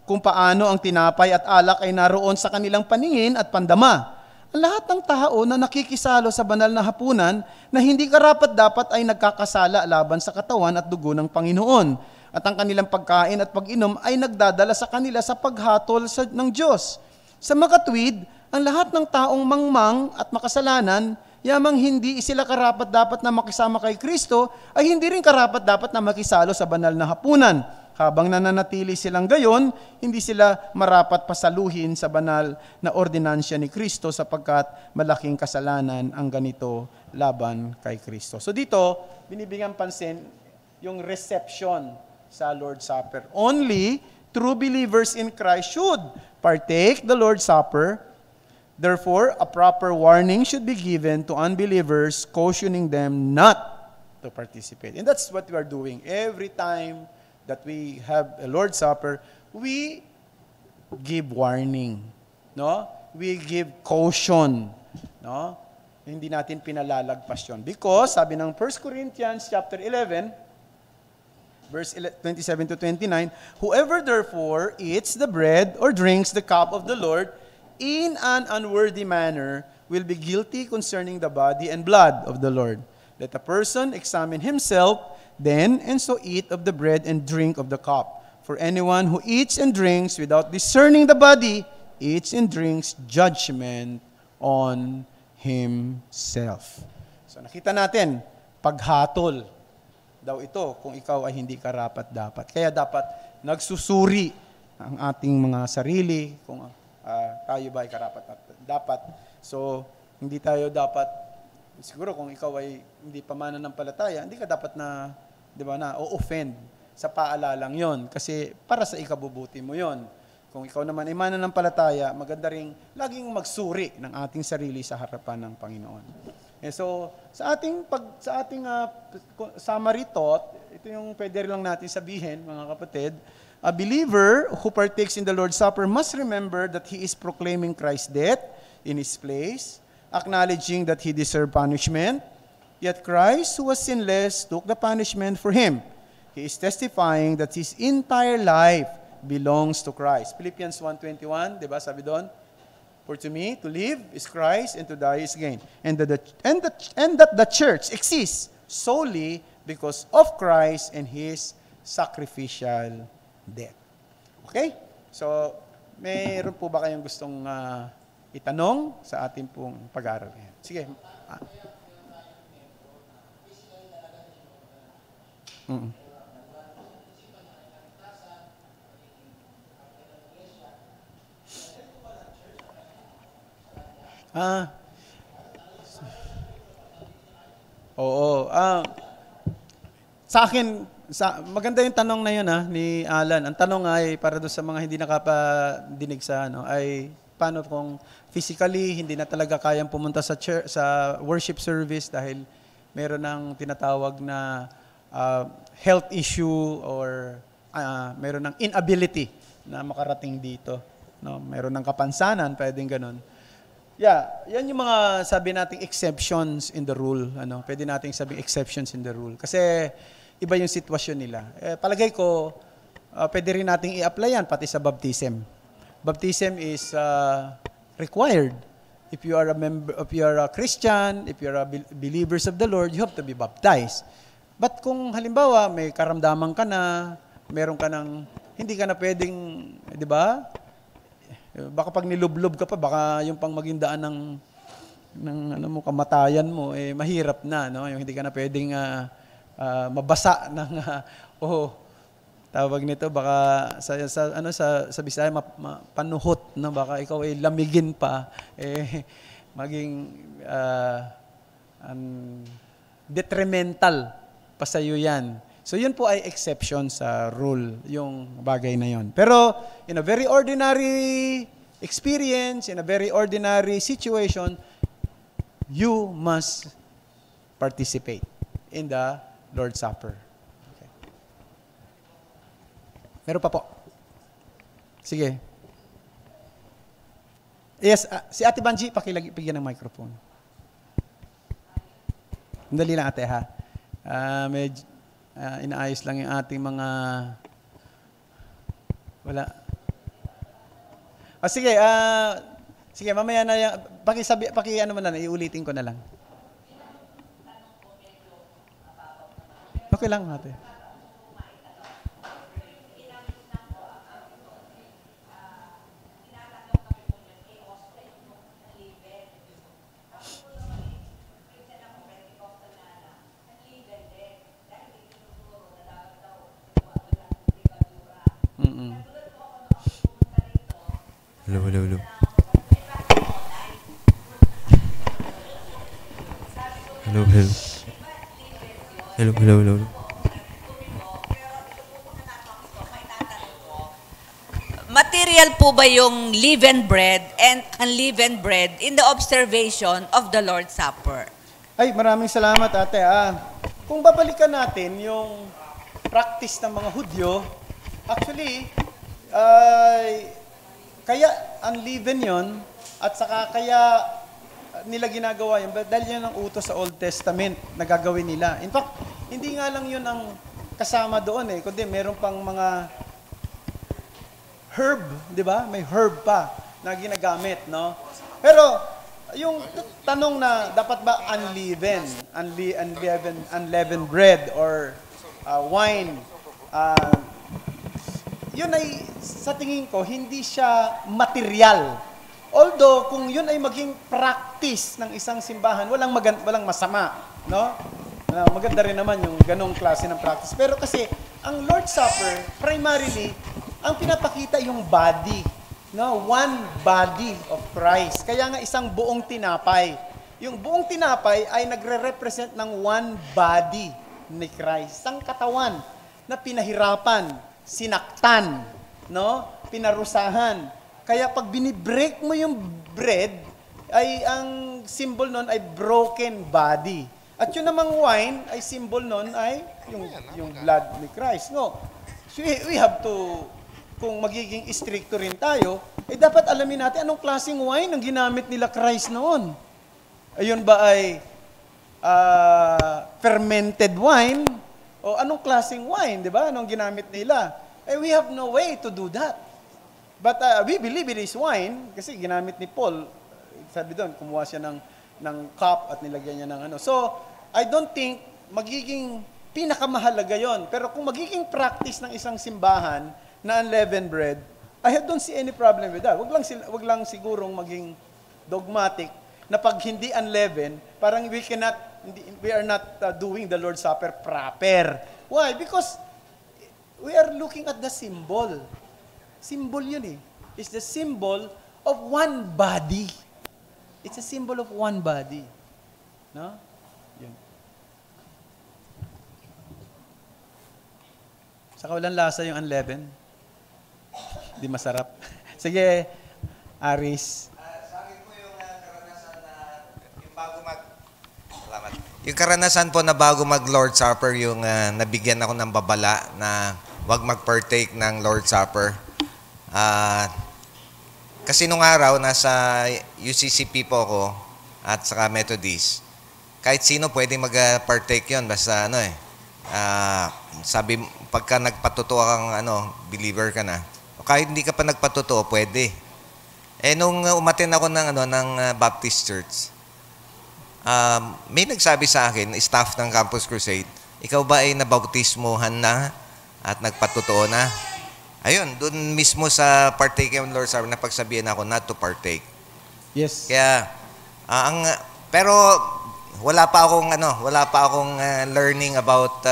kung paano ang tinapay at alak ay naroon sa kanilang paningin at pandama. Ang lahat ng tao na nakikisalo sa banal na hapunan na hindi karapat-dapat ay nagkakasala laban sa katawan at dugo ng Panginoon. At ang kanilang pagkain at pag-inom ay nagdadala sa kanila sa paghatol ng Diyos. Sa makatwid, ang lahat ng taong mangmang at makasalanan, yamang hindi sila karapat-dapat na makisama kay Kristo, ay hindi rin karapat-dapat na makisalo sa banal na hapunan. Habang nananatili silang gayon, hindi sila marapat pasaluhin sa banal na ordinansya ni Kristo sapagkat malaking kasalanan ang ganito laban kay Kristo. So dito, binibigyan pansin yung reception sa Lord's Supper. Only true believers in Christ should partake the Lord's Supper. Therefore, a proper warning should be given to unbelievers, cautioning them not to participate. And that's what we are doing every time that we have a Lord's Supper. We give warning, no? We give caution, no? Hindi natin pinalalagpas yun. Because, sabi ng 1 Corinthians chapter 11, verse 27 to 29, whoever therefore eats the bread or drinks the cup of the Lord in an unworthy manner will be guilty concerning the body and blood of the Lord. Let a person examine himself then, and so eat of the bread and drink of the cup. For anyone who eats and drinks without discerning the body, eats and drinks judgment on himself. So nakita natin, paghatol daw ito kung ikaw ay hindi karapat-dapat. Kaya dapat nagsusuri ang ating mga sarili kung tayo ba ay karapat-dapat. So, hindi tayo dapat siguro kung ikaw ay hindi pa mananampalataya, hindi ka dapat na, di ba, na o-offend sa paalalang yon kasi para sa ikabubuti mo yon. Kung ikaw naman ay mananampalataya, maganda ring laging magsuri ng ating sarili sa harapan ng Panginoon. So, sa ating summary thought, ito yung pwede lang natin sabihin, mga kapatid. A believer who partakes in the Lord's Supper must remember that he is proclaiming Christ's death in his place, acknowledging that he deserved punishment, yet Christ, who was sinless, took the punishment for him. He is testifying that his entire life belongs to Christ. Philippians 1:21, di ba, sabi doon? For to me, to live is Christ, and to die is gain. And that the church exists solely because of Christ and His sacrificial death. Okay? So, mayroon po ba kayong gustong itanong sa ating pong pag-aaral? Sige. Oo. Sa akin, maganda yung tanong na yun ni Alan. Ang tanong ay para doon sa mga hindi nakapadinig sa ay paano kung physically hindi na talaga kayang pumunta sa church, sa worship service dahil meron ng tinatawag na health issue or meron ng inability na makarating dito. No, meron ng kapansanan, pwedeng ganun. Yan yung mga sabi nating exceptions in the rule. Pwede nating sabihin exceptions in the rule. Kasi iba yung sitwasyon nila. Palagay ko, pwede rin nating i-apply yan pati sa baptism. Baptism is required. If you are a Christian, if you are a believers of the Lord, you have to be baptized. But kung halimbawa may karamdaman ka na, meron ka ng, hindi ka na pwedeng, di ba? Baka pag nilublob ka pa, baka yung pang maging daan ng kamatayan mo, mahirap na, no? Yung hindi ka na pwedeng mabasa ng, tawag nito, baka sa Bisaya, panuhot, no? Baka ikaw ay lamigin pa, maging detrimental pa sa'yo yan. So yun po ay exception sa rule, yung bagay na yun. Pero in a very ordinary experience, in a very ordinary situation, you must participate in the Lord's Supper. Okay. Meron pa po. Sige. Yes, si Ate Banji, pakilagyan ng microphone. Dali lang, ate, ha? Inaayos lang yung ating mga wala. Sige, sige, mamaya na yan. Iulitin ko na lang. Okay lang, ate. Hello. Material po ba yung leavened bread and unleavened bread in the observation of the Lord's Supper? Ay, maraming salamat, ate. Kung babalikan natin yung practice ng mga Hudyo, actually, kaya unleavened yon at saka kaya nila ginagawa yun dahil yun ang utos sa Old Testament na gagawin nila. In fact, hindi nga lang yun ang kasama doon kundi meron pang mga herb, di ba? May herb pa na ginagamit, no? Pero yung tanong na dapat ba unleavened bread or wine, yun ay sa tingin ko hindi siya material. Although kung yun ay maging practice ng isang simbahan, walang masama, no? Maganda rin naman yung ganong klase ng practice. Pero kasi ang Lord's Supper primarily ang pinapakita yung body, no? One body of Christ. Kaya nga isang buong tinapay. yung buong tinapay ay nagre-represent ng one body ni Christ. Ang katawan na pinahirapan, sinaktan, no? Pinarusahan. Kaya pag binibreak mo yung bread, ay ang symbol nun ay broken body. At yun namang wine, ay symbol nun ay yung blood ni Christ. No? So we have to, kung magiging stricto rin tayo, dapat alamin natin anong klaseng wine ang ginamit nila Christ noon. Ayun ba ay fermented wine o anong klaseng wine, di ba? Anong ginamit nila? We have no way to do that. But we believe it is wine kasi ginamit ni Paul. Sabi doon, kumuha siya ng cup at nilagyan niya ng ano. So, I don't think magiging pinakamahalaga yon. Pero kung magiging practice ng isang simbahan na unleavened bread, I don't see any problem with that. Wag lang sigurong maging dogmatic na pag hindi unleavened, parang we are not doing the Lord's Supper proper. Why? Because we are looking at the symbol. Symbol yun eh. It's the symbol of one body. It's a symbol of one body. No? Yun. Saka walang lasa yung unleavened. Hindi masarap. Sige, Aris. Sa akin po yung karanasan na yung bago Salamat. Yung karanasan po na bago mag-Lord's Supper, yung nabigyan ako ng babala na wag mag-partake ng Lord's Supper. Kasi nung araw, nasa UCCP po ako at saka Methodist. Kahit sino pwede mag-partake yun. Basta sabi, pagka nagpatotoo kang believer ka na. O kahit hindi ka pa nagpatotoo, pwede. Nung umaten ako ng Baptist Church, may nagsabi sa akin, staff ng Campus Crusade, ikaw ba ay nabautismohan na at nagpatotoo na? Ayun, doon mismo sa partake ng Lord's Supper, napagsabihan ako not to partake. Yes. Kaya, pero wala pa akong learning about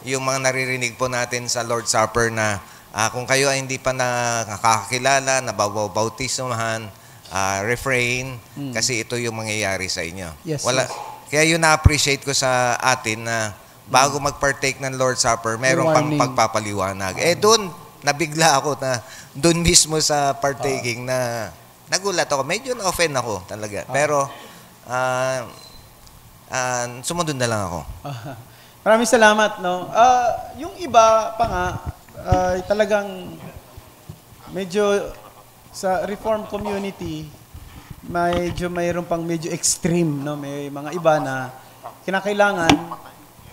yung mga naririnig po natin sa Lord's Supper na kung kayo ay hindi pa nakakakilala, nababautismohan, refrain, kasi ito yung mangyayari sa inyo. Yes, Wala, yes. Kaya yun na-appreciate ko sa atin na bago mag-partake ng Lord's Supper, meron pang pagpapaliwanag. Doon, nabigla ako na doon mismo sa partaking na nagulat ako. Medyo na-offend ako talaga. Pero, sumunod na lang ako. Maraming salamat. No? Yung iba pa nga, talagang medyo sa Reformed community, mayroon pang medyo extreme. No? May mga iba na kinakailangan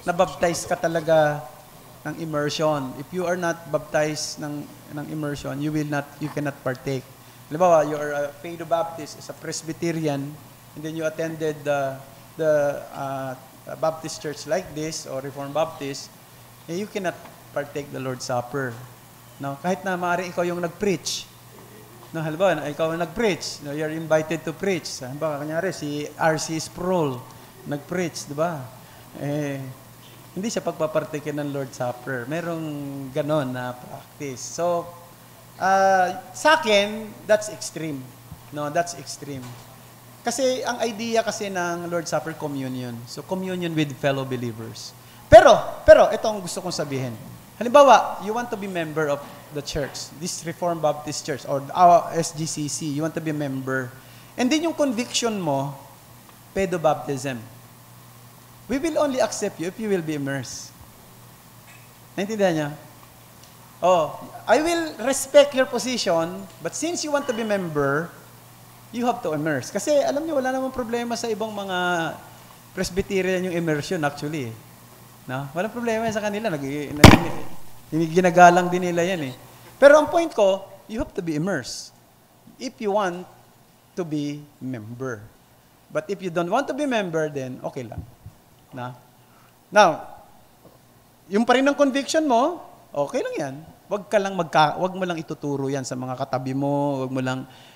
na baptize ka talaga ng immersion. If you are not baptized ng immersion, you cannot partake. Halimbawa, you are a Paedo-Baptist, as a Presbyterian, and then you attended the Baptist church like this, or Reformed Baptist, you cannot partake the Lord's Supper. No? Kahit na maaaring ikaw yung nag-preach. No, halimbawa, ikaw ang nag-preach. No, you're invited to preach. Halimbawa, kanyari, si R.C. Sproul, nag-preach, di ba? Hindi siya pagpapartike ng Lord's Supper. Merong ganon na practice. So, sa akin, that's extreme. No, that's extreme. Kasi ang idea kasi ng Lord's Supper, communion. So, communion with fellow believers. Pero, ito ang gusto kong sabihin. Halimbawa, you want to be member of the church, this Reformed Baptist Church, or our SGCC, you want to be a member. And then yung conviction mo, pedo-baptism. We will only accept you if you will be immersed. Naintindihan niya? I will respect your position, but since you want to be member, you have to immerse. Kasi alam niyo, wala namang problema sa ibang mga Presbyterian yung immersion actually. No? Walang problema sa kanila. Ginagalang din nila yan eh. Pero ang point ko, you have to be immersed if you want to be member. But if you don't want to be member, then okay lang. Now, yung pa rin ng conviction mo, okay lang yan. Wag mo lang ituturo yan sa mga katabi mo,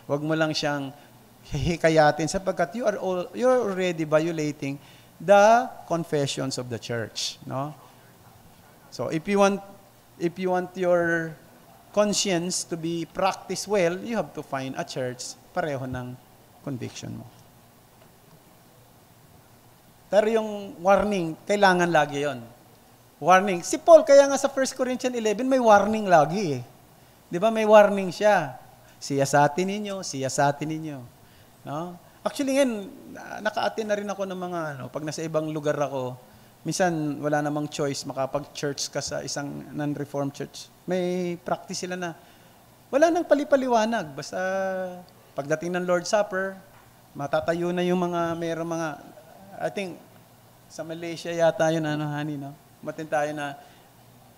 wag mo lang siyang hikayatin sapagkat you're already violating the confessions of the church, no? So if you want your conscience to be practiced well, you have to find a church pareho ng conviction mo. Pero yung warning, kailangan lagi yon. Warning. Si Paul, kaya nga sa 1 Corinthians 11, may warning lagi eh. Di ba? May warning siya. Siyasatin ninyo. No? Actually, ngayon, naka-attend na rin ako ng mga, pag nasa ibang lugar ako, minsan wala namang choice, makapag-church ka sa isang non-reformed church. May practice sila na, wala nang palipaliwanag. Basta, pagdating ng Lord's Supper, matatayo na yung mayroong mga, I think, sa Malaysia yata yun, honey, no? Matin tayo na,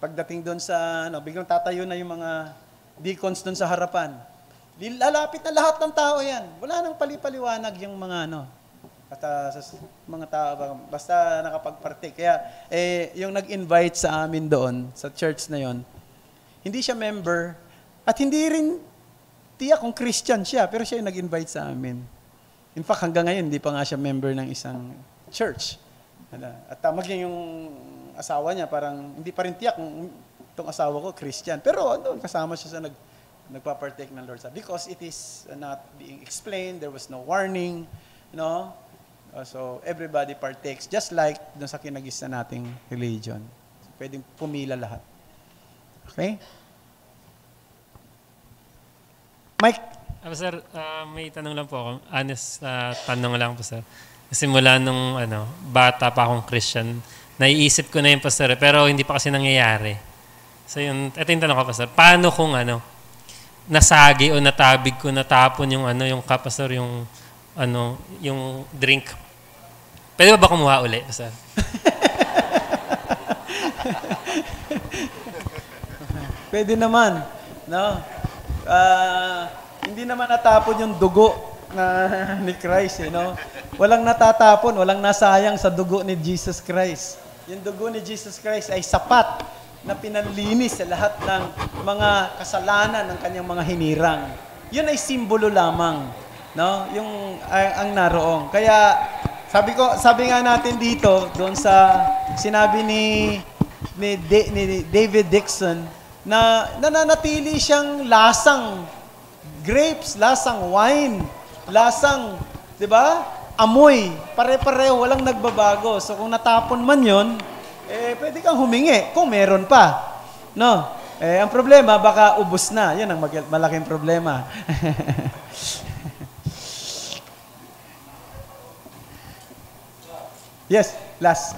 pagdating doon sa, biglang tatayo na yung mga deacons doon sa harapan. Lalapit na lahat ng tao yan. Wala nang palipaliwanag yung mga at sa mga tao, basta nakapag-partake. Kaya, yung nag-invite sa amin doon, sa church na yon, hindi siya member, at hindi rin tiyak kung Christian siya, pero siya yung nag-invite sa amin. In fact, hanggang ngayon, hindi pa nga siya member ng isang church. At maging yung asawa niya, parang hindi pa rin tiyak kung itong asawa ko, Christian. Pero doon, kasama siya sa nagpa-partake ng Lord's Supper. Because it is not being explained, there was no warning, so everybody partakes, just like doon sa kinagisa nating religion. So, pwedeng pumila lahat. Okay? Mike? Sir, may tanong lang po ako. Honest tanong lang po, sir. Kasi mula nung bata pa akong Christian, naiisip ko na yun, pastor, pero hindi pa kasi nangyayari. So ito yung tanong ko, pastor. Paano kung nasagi o natabig ko, natapon yung yung cup, pastor, yung drink? Pwede ba kumuha uli, pastor? Pwede naman, no? Hindi naman natapon yung dugo ni Christ, Walang natatapon, walang nasayang sa dugo ni Jesus Christ. Yung dugo ni Jesus Christ ay sapat na pinanlinis sa lahat ng mga kasalanan ng kanyang mga hinirang. Yun ay simbolo lamang, yung ang naroong. Kaya sabi nga natin dito doon sa sinabi ni David Dixon na nananatili siyang lasang grapes, lasang wine, lasang, 'di ba? Amoy, pare-pareho, walang nagbabago. So kung natapon man 'yon, pwede kang humingi kung meron pa. No? Ang problema baka ubos na. 'Yan ang malaking problema. Yes, last.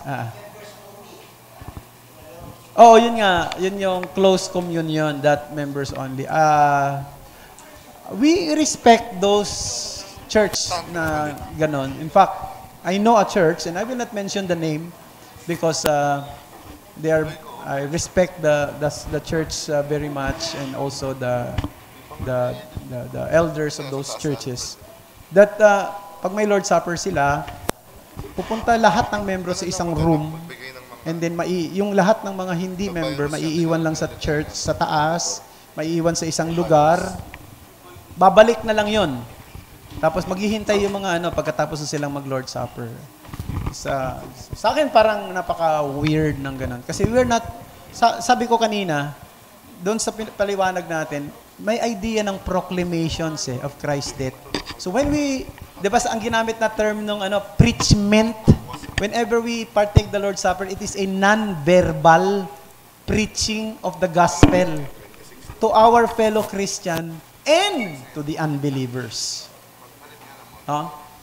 Yun nga. Yun yung close communion, that members only. We respect those church na ganon. In fact, I know a church, and I will not mention the name because I respect the church very much, and also the elders of those churches. That pag may Lord's Supper sila, pupunta lahat ng membro sa isang room, and then yung lahat ng mga hindi member maiiwan lang sa church sa taas, maiiwan sa isang lugar. Babalik na lang 'yon. Tapos maghihintay yung mga pagkatapos na silang mag-Lord's Supper. Sa akin parang napaka-weird ng ganun. Kasi we're not, sabi ko kanina, doon sa paliwanag natin, may idea ng proclamations of Christ's death. So when di ba ang ginamit na term ng preachment, whenever we partake the Lord's Supper, it is a non-verbal preaching of the gospel to our fellow Christian and to the unbelievers.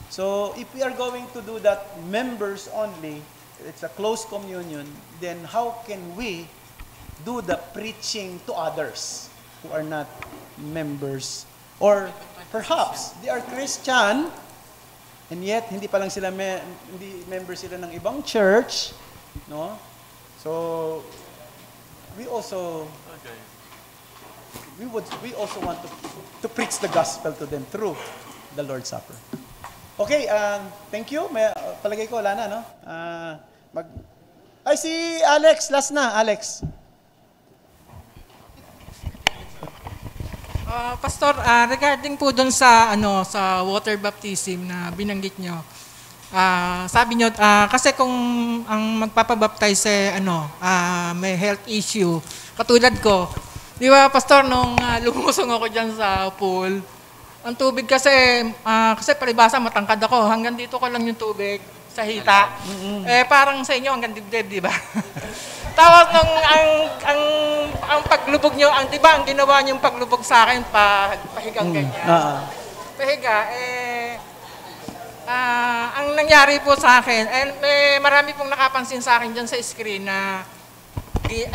So, if we are going to do that members only, it's a close communion, then how can we do the preaching to others who are not members? Or perhaps they are Christian, and yet hindi pa lang sila hindi members sila ng ibang church, So, we also want to preach the gospel to them through the Lord's Supper. Okay, thank you. Palagay ko, wala na, si Alex, last na, Alex. Pastor, regarding po dun sa water baptism na binanggit nyo, sabi nyo, kasi kung ang magpapabaptize may health issue, katulad ko, di ba, Pastor, nung lumusong ako dyan sa pool, ang tubig kasi paribasa matangkad ako, hanggang dito ko lang yung tubig. sa hita. Parang sa inyo hanggang dibdib, di ba? Tapos nung ang paglubog nyo, di ba ang ginawa nyo yung paglubog sa akin, pahigang ganyan. Pahiga, ang nangyari po sa akin, marami pong nakapansin sa akin dyan sa screen na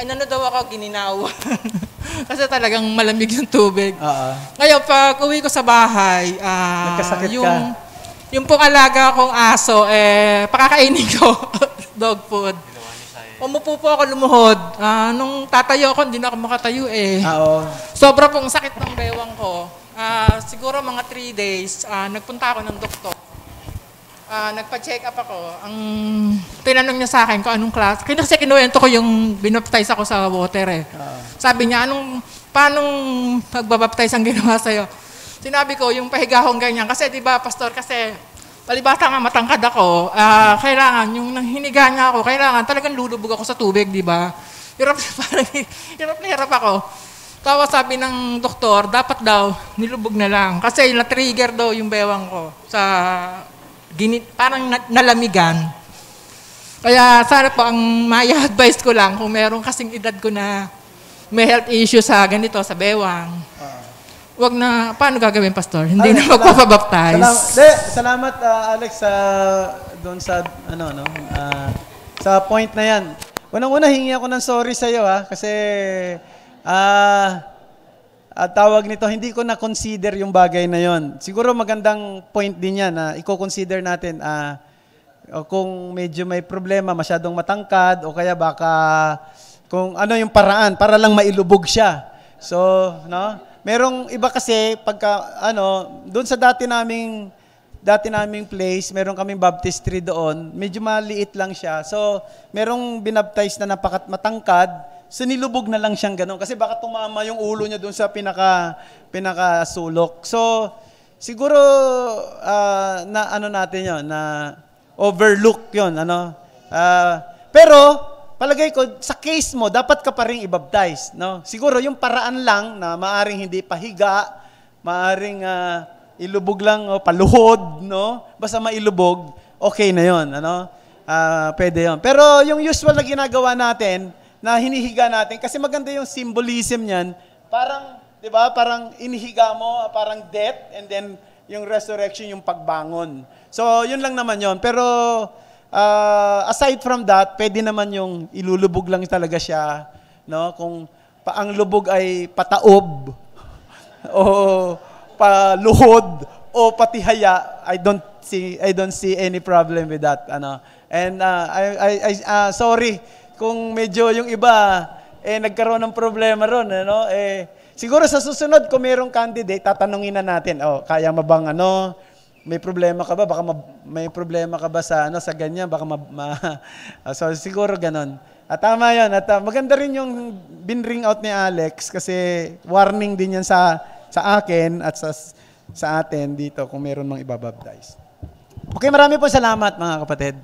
ano daw ako, gininaw. Kasi talagang malamig yung tubig. Ngayon, pag uwi ko sa bahay, nagkasakit yung, ka? Yung pong alaga kong aso, pakakainin ko dog food. Umupo po ako lumuhod. Nung tatayo ako, hindi na ako makatayo Sobra pong sakit ng bewang ko. Siguro mga 3 days, nagpunta ako ng doktor. Nagpa-check up ako. Ang tinanong niya sa akin kung anong klase. Kasi kinuwento ko yung binaptize ako sa water Sabi niya, paano pagbabaptize ang ginawa sa'yo? Sinabi ko, yung pahiga akong ganyan. Kasi di ba, pastor, kasi palibasa nga matangkad ako, kailangan, yung nang hiniga niya ako, kailangan talagang lulubog ako sa tubig, di ba? Hirap na hirap ako. Tapos sabi ng doktor, dapat daw, nilubog na lang. Kasi na-trigger daw yung bewang ko sa parang nalamigan. Kaya sana po, ang may-advise ko lang, kung meron kasing edad ko na may health issue sa ganito, sa bewang, wag na, paano gagawin, pastor? Hindi na magpapabaptize. Salamat, Alex, doon sa, sa point na yan. Unang-una, hingi ako ng sorry sa'yo, kasi, tawag nito, hindi ko na-consider yung bagay na yon. Siguro magandang point din yan, na i-consider natin, kung medyo may problema, masyadong matangkad, o kaya baka, kung ano yung paraan, para lang mailubog siya. So, merong iba kasi pagka doon sa dati naming place, meron kaming baptistry doon, medyo maliit lang siya. So, merong binaptize na matangkad, so nilubog na lang siyang gano'n kasi baka tumama yung ulo niya doon sa pinakasulok. So, siguro na natin 'yon, na overlook 'yon, pero palagay ko, sa case mo, dapat ka pa rin i-baptize. Siguro yung paraan lang na maaring hindi pahiga, maaring ilubog lang, paluhod, basta mailubog, okay na yun. Pwede yun. Pero yung usual na ginagawa natin, na hinihiga natin, kasi maganda yung symbolism niyan, parang, di ba, parang inihiga mo, parang death, and then yung resurrection, yung pagbangon. So, yun lang naman yun. Pero, aside from that, pwede naman yung ilulubog lang talaga siya, kung ang lubog ay pataob o paluhod o patihaya, I don't see any problem with that, And sorry kung medyo yung iba nagkaroon ng problema ron, siguro sa susunod kung mayroong candidate, tatanungin na natin, kaya mo bang may problema ka ba? Baka may problema ka ba sa sa ganyan? Baka so siguro ganon. At tama 'yon. At maganda rin yung binring out ni Alex kasi warning din 'yan sa akin at sa atin dito kung meron mang ibabaptize. Okay, marami po salamat mga kapatid.